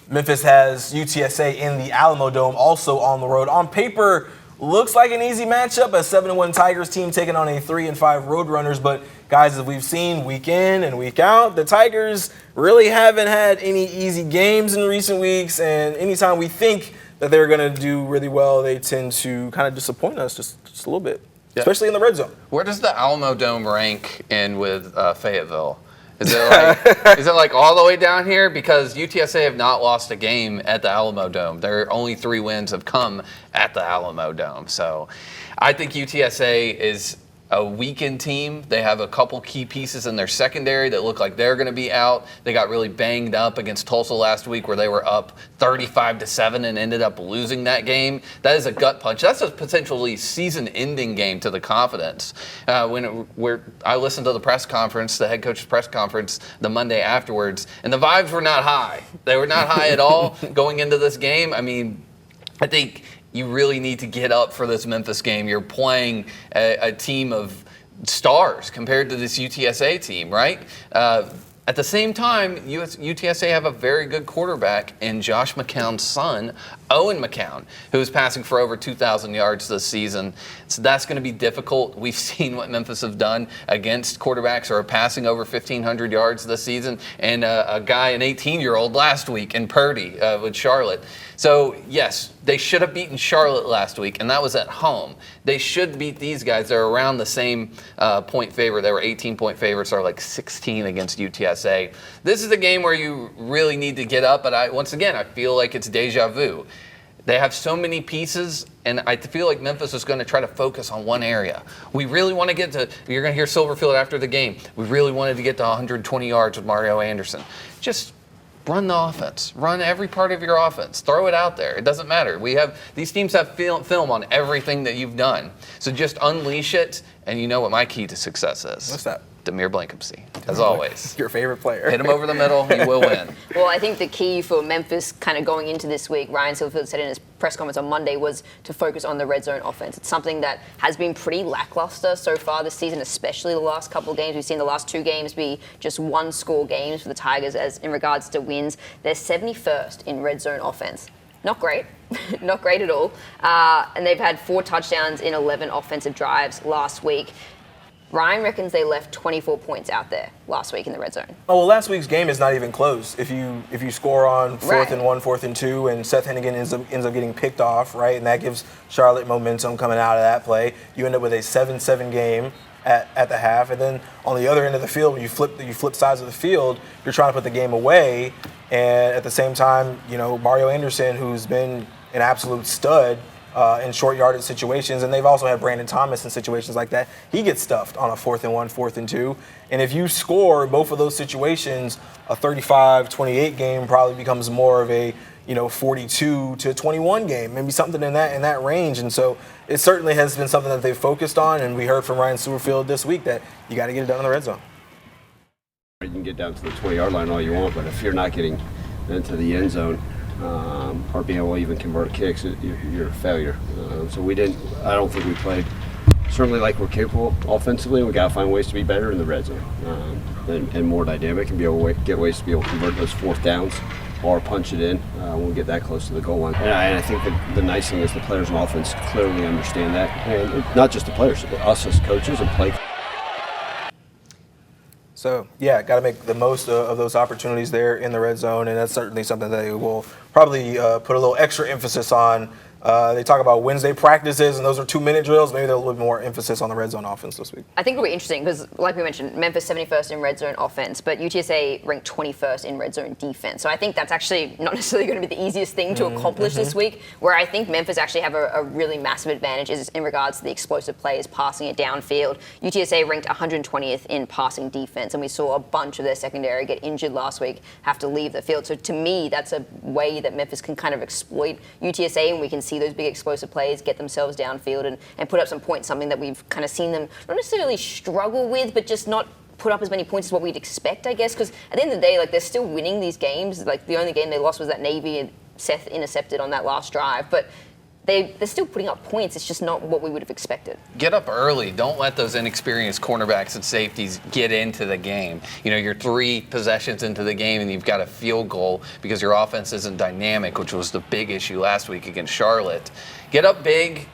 Memphis has UTSA in the Alamo Dome, also on the road. On paper, looks like an easy matchup, a 7-1 Tigers team taking on a 3-5 Roadrunners. But guys, as we've seen week in and week out, the Tigers really haven't had any easy games in recent weeks. And anytime we think that they're going to do really well, they tend to kind of disappoint us just a little bit, especially in the red zone. Where does the Alamo Dome rank in with Fayetteville? Is it like all the way down here? Because UTSA have not lost a game at the Alamo Dome. Their only 3 wins have come at the Alamo Dome. So I think UTSA is a weakened team. They have a couple key pieces in their secondary that look like they're going to be out. They got really banged up against Tulsa last week where they were up 35-7 and ended up losing that game. That is a gut punch. That's a potentially season-ending game to the confidence. I listened to the press conference, the head coach's press conference, the Monday afterwards, and the vibes were not high. They were not high at all going into this game. I mean, I think you really need to get up for this Memphis game. You're playing a team of stars compared to this UTSA team, right? At the same time, UTSA have a very good quarterback in Josh McCown's son, Owen McCown, who is passing for over 2,000 yards this season. So that's going to be difficult. We've seen what Memphis have done against quarterbacks who are passing over 1,500 yards this season, and a guy, an 18-year-old last week in Purdy with Charlotte. So, yes, they should have beaten Charlotte last week, and that was at home. They should beat these guys. They're around the same point favorite. They were 18-point favorites, are like 16 against UTSA. This is a game where you really need to get up, but once again, I feel like it's deja vu. They have so many pieces, and I feel like Memphis is going to try to focus on one area. We really want to get to, you're going to hear Silverfield after the game, we really wanted to get to 120 yards with Mario Anderson. Just run the offense. Run every part of your offense. Throw it out there. It doesn't matter. These teams have film on everything that you've done. So just unleash it, and you know what my key to success is. What's that? Demir Blankenship, as always. Your favorite player. Hit him over the middle, he will win. Well, I think the key for Memphis kind of going into this week, Ryan Silverfield said in his press conference on Monday, was to focus on the red zone offense. It's something that has been pretty lackluster so far this season, especially the last couple of games. We've seen the last 2 games be just 1-score games for the Tigers as in regards to wins. They're 71st in red zone offense. Not great. Not great at all. And they've had 4 touchdowns in 11 offensive drives last week. Ryan reckons they left 24 points out there last week in the red zone. Oh, well, last week's game is not even close. If you score on 4th and 1, 4th and 2, and Seth Hennigan ends up getting picked off, right, and that gives Charlotte momentum coming out of that play, you end up with a 7-7 game at the half. And then on the other end of the field, when you flip sides of the field, you're trying to put the game away. And at the same time, Mario Anderson, who's been an absolute stud, in short yardage situations, and they've also had Brandon Thomas in situations like that. He gets stuffed on a 4th and 1, 4th and 2, and if you score both of those situations, a 35-28 game probably becomes more of a 42-21 game, maybe something in that range. And so it certainly has been something that they've focused on, and we heard from Ryan Silverfield this week that you got to get it done in the red zone. You can get down to the 20-yard line all you want, but if you're not getting into the end zone, or being able to even convert kicks, you're a failure. So I don't think we played certainly like we're capable offensively. We got to find ways to be better in the red zone and more dynamic and be able to get ways to be able to convert those 4th downs or punch it in when we get that close to the goal line. And I think that the nice thing is the players on offense clearly understand that, and not just the players, but us as coaches and play. So, yeah, got to make the most of those opportunities there in the red zone, and that's certainly something that they will probably put a little extra emphasis on. They talk about Wednesday practices, and those are 2-minute drills. Maybe they'll put more emphasis on the red zone offense this week. I think it'll be interesting because, like we mentioned, Memphis 71st in red zone offense, but UTSA ranked 21st in red zone defense. So I think that's actually not necessarily going to be the easiest thing to accomplish this week, where I think Memphis actually have a really massive advantage is in regards to the explosive plays, passing it downfield. UTSA ranked 120th in passing defense, and we saw a bunch of their secondary get injured last week, have to leave the field. So to me, that's a way that Memphis can kind of exploit UTSA, and we can see those big explosive plays, get themselves downfield and put up some points, something that we've kind of seen them not necessarily struggle with, but just not put up as many points as what we'd expect, I guess, because at the end of the day, like, they're still winning these games. Like, the only game they lost was that Navy, and Seth intercepted on that last drive. But they're still putting up points. It's just not what we would have expected. Get up early. Don't let those inexperienced cornerbacks and safeties get into the game. You know, you're 3 possessions into the game and you've got a field goal because your offense isn't dynamic, which was the big issue last week against Charlotte. Get up big,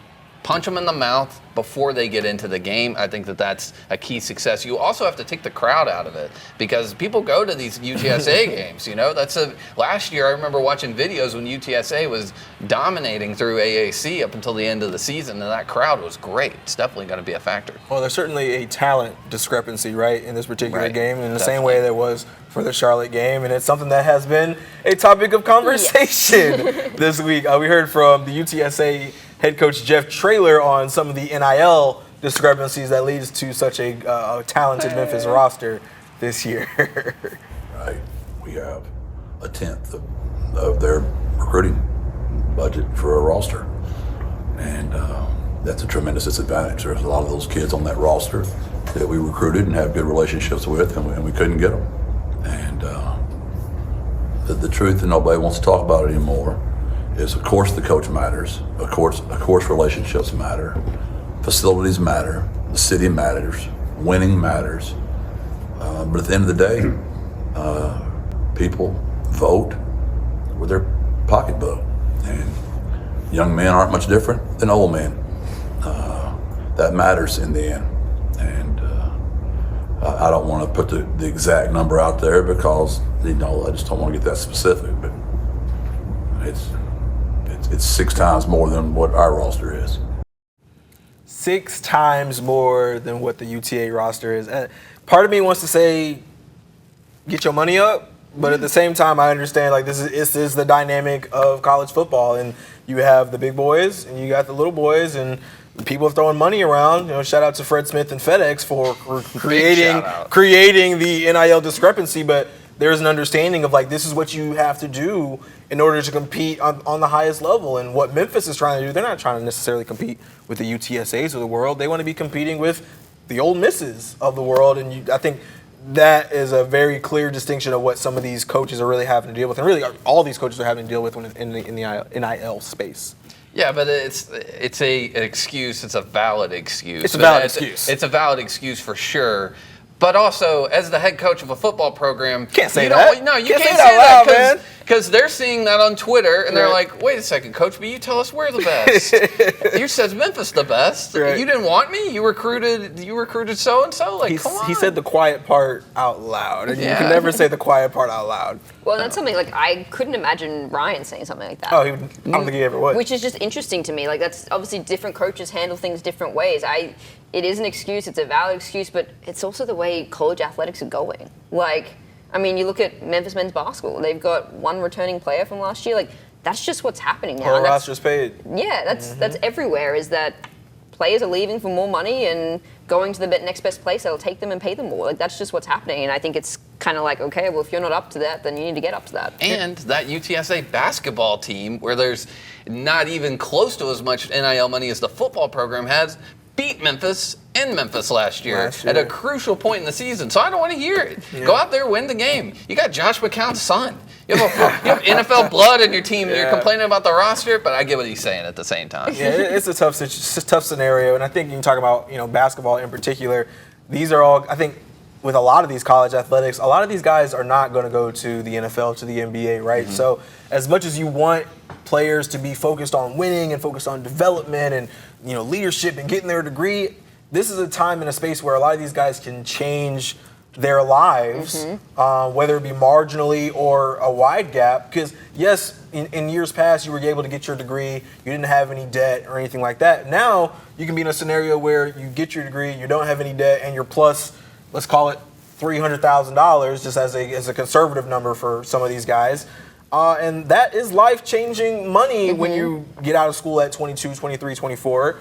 punch them in the mouth before they get into the game. I think that that's a key success. You also have to take the crowd out of it because people go to these UTSA games. You know, last year I remember watching videos when UTSA was dominating through AAC up until the end of the season, and that crowd was great. It's definitely going to be a factor. Well, there's certainly a talent discrepancy, right, in this particular Right. game, in the Definitely. same way there was for the Charlotte game, and it's something that has been a topic of conversation this week. We heard from the UTSA head coach Jeff Traylor on some of the NIL discrepancies that leads to such a talented Memphis roster this year. Right. We have a tenth of their recruiting budget for a roster. And that's a tremendous disadvantage. There's a lot of those kids on that roster that we recruited and have good relationships with, and we couldn't get them. And the truth, and nobody wants to talk about it anymore, is of course the coach matters. Of course relationships matter. Facilities matter. The city matters. Winning matters. But at the end of the day, people vote with their pocketbook. And young men aren't much different than old men. That matters in the end. And I don't want to put the exact number out there because, I just don't want to get that specific. But it's 6 times more than what our roster is. 6 times more than what the UTA roster is. And part of me wants to say, get your money up, but at the same time, I understand this is the dynamic of college football, and you have the big boys and you got the little boys, and people are throwing money around. Shout out to Fred Smith and FedEx for creating the NIL discrepancy, but there's an understanding of this is what you have to do in order to compete on the highest level. And what Memphis is trying to do, they're not trying to necessarily compete with the UTSAs of the world. They want to be competing with the Ole Misses of the world. And I think that is a very clear distinction of what some of these coaches are really having to deal with. And really all these coaches are having to deal with in the NIL space. Yeah, but it's an excuse. It's a valid excuse. It's a valid excuse. It's a valid excuse for sure. But also, as the head coach of a football program, can't say that. No, you can't say that that because they're seeing that on Twitter and they're like, "Wait a second, coach, but you tell us we're the best. You said Memphis the best. Right. You didn't want me. You recruited so and so. Come on." He said the quiet part out loud, and you can never say the quiet part out loud. Well, that's something I couldn't imagine Ryan saying something like that. Oh, I don't think he ever would. Which is just interesting to me. That's obviously different coaches handle things different ways. It is an excuse. It's a valid excuse, but it's also the way college athletics are going. You look at Memphis men's basketball. They've got 1 returning player from last year. That's just what's happening now. Whole roster's paid. Yeah, that's everywhere. Is that players are leaving for more money and going to the next best place that'll take them and pay them more. That's just what's happening. And I think it's kind of okay, well, if you're not up to that, then you need to get up to that. And that UTSA basketball team, where there's not even close to as much NIL money as the football program has, beat Memphis in Memphis last year at a crucial point in the season. So I don't want to hear it. Yeah. Go out there, win the game. You got Josh McCown's son. You have NFL blood in your team. And you're complaining about the roster, but I get what he's saying at the same time. Yeah, it's a tough scenario, and I think you can talk about basketball in particular. These are all, I think, with a lot of these college athletics, a lot of these guys are not going to go to the NFL, to the NBA, right? Mm-hmm. So as much as you want players to be focused on winning and focused on development and leadership and getting their degree, this is a time and a space where a lot of these guys can change their lives, whether it be marginally or a wide gap. Because yes, in years past, you were able to get your degree, you didn't have any debt or anything like that. Now you can be in a scenario where you get your degree, you don't have any debt, and you're plus, let's call it $300,000, just as a conservative number for some of these guys. And that is life-changing money when you get out of school at 22, 23, 24,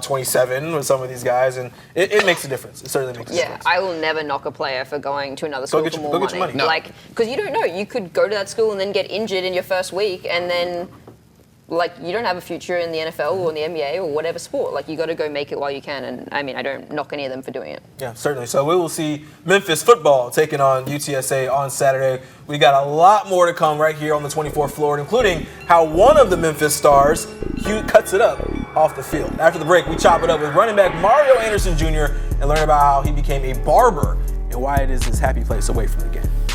27 with some of these guys. And it makes a difference. It certainly makes a difference. Yeah, I will never knock a player for going to another school for more money. Get your money. No. Because you don't know. You could go to that school and then get injured in your first week and then you don't have a future in the NFL or in the NBA or whatever sport. You got to go make it while you can. And I don't knock any of them for doing it. Yeah, certainly. So we will see Memphis football taking on UTSA on Saturday. We got a lot more to come right here on the 24th floor, including how one of the Memphis stars cuts it up off the field. After the break, we chop it up with running back Mario Anderson Jr. and learn about how he became a barber and why it is his happy place away from the game.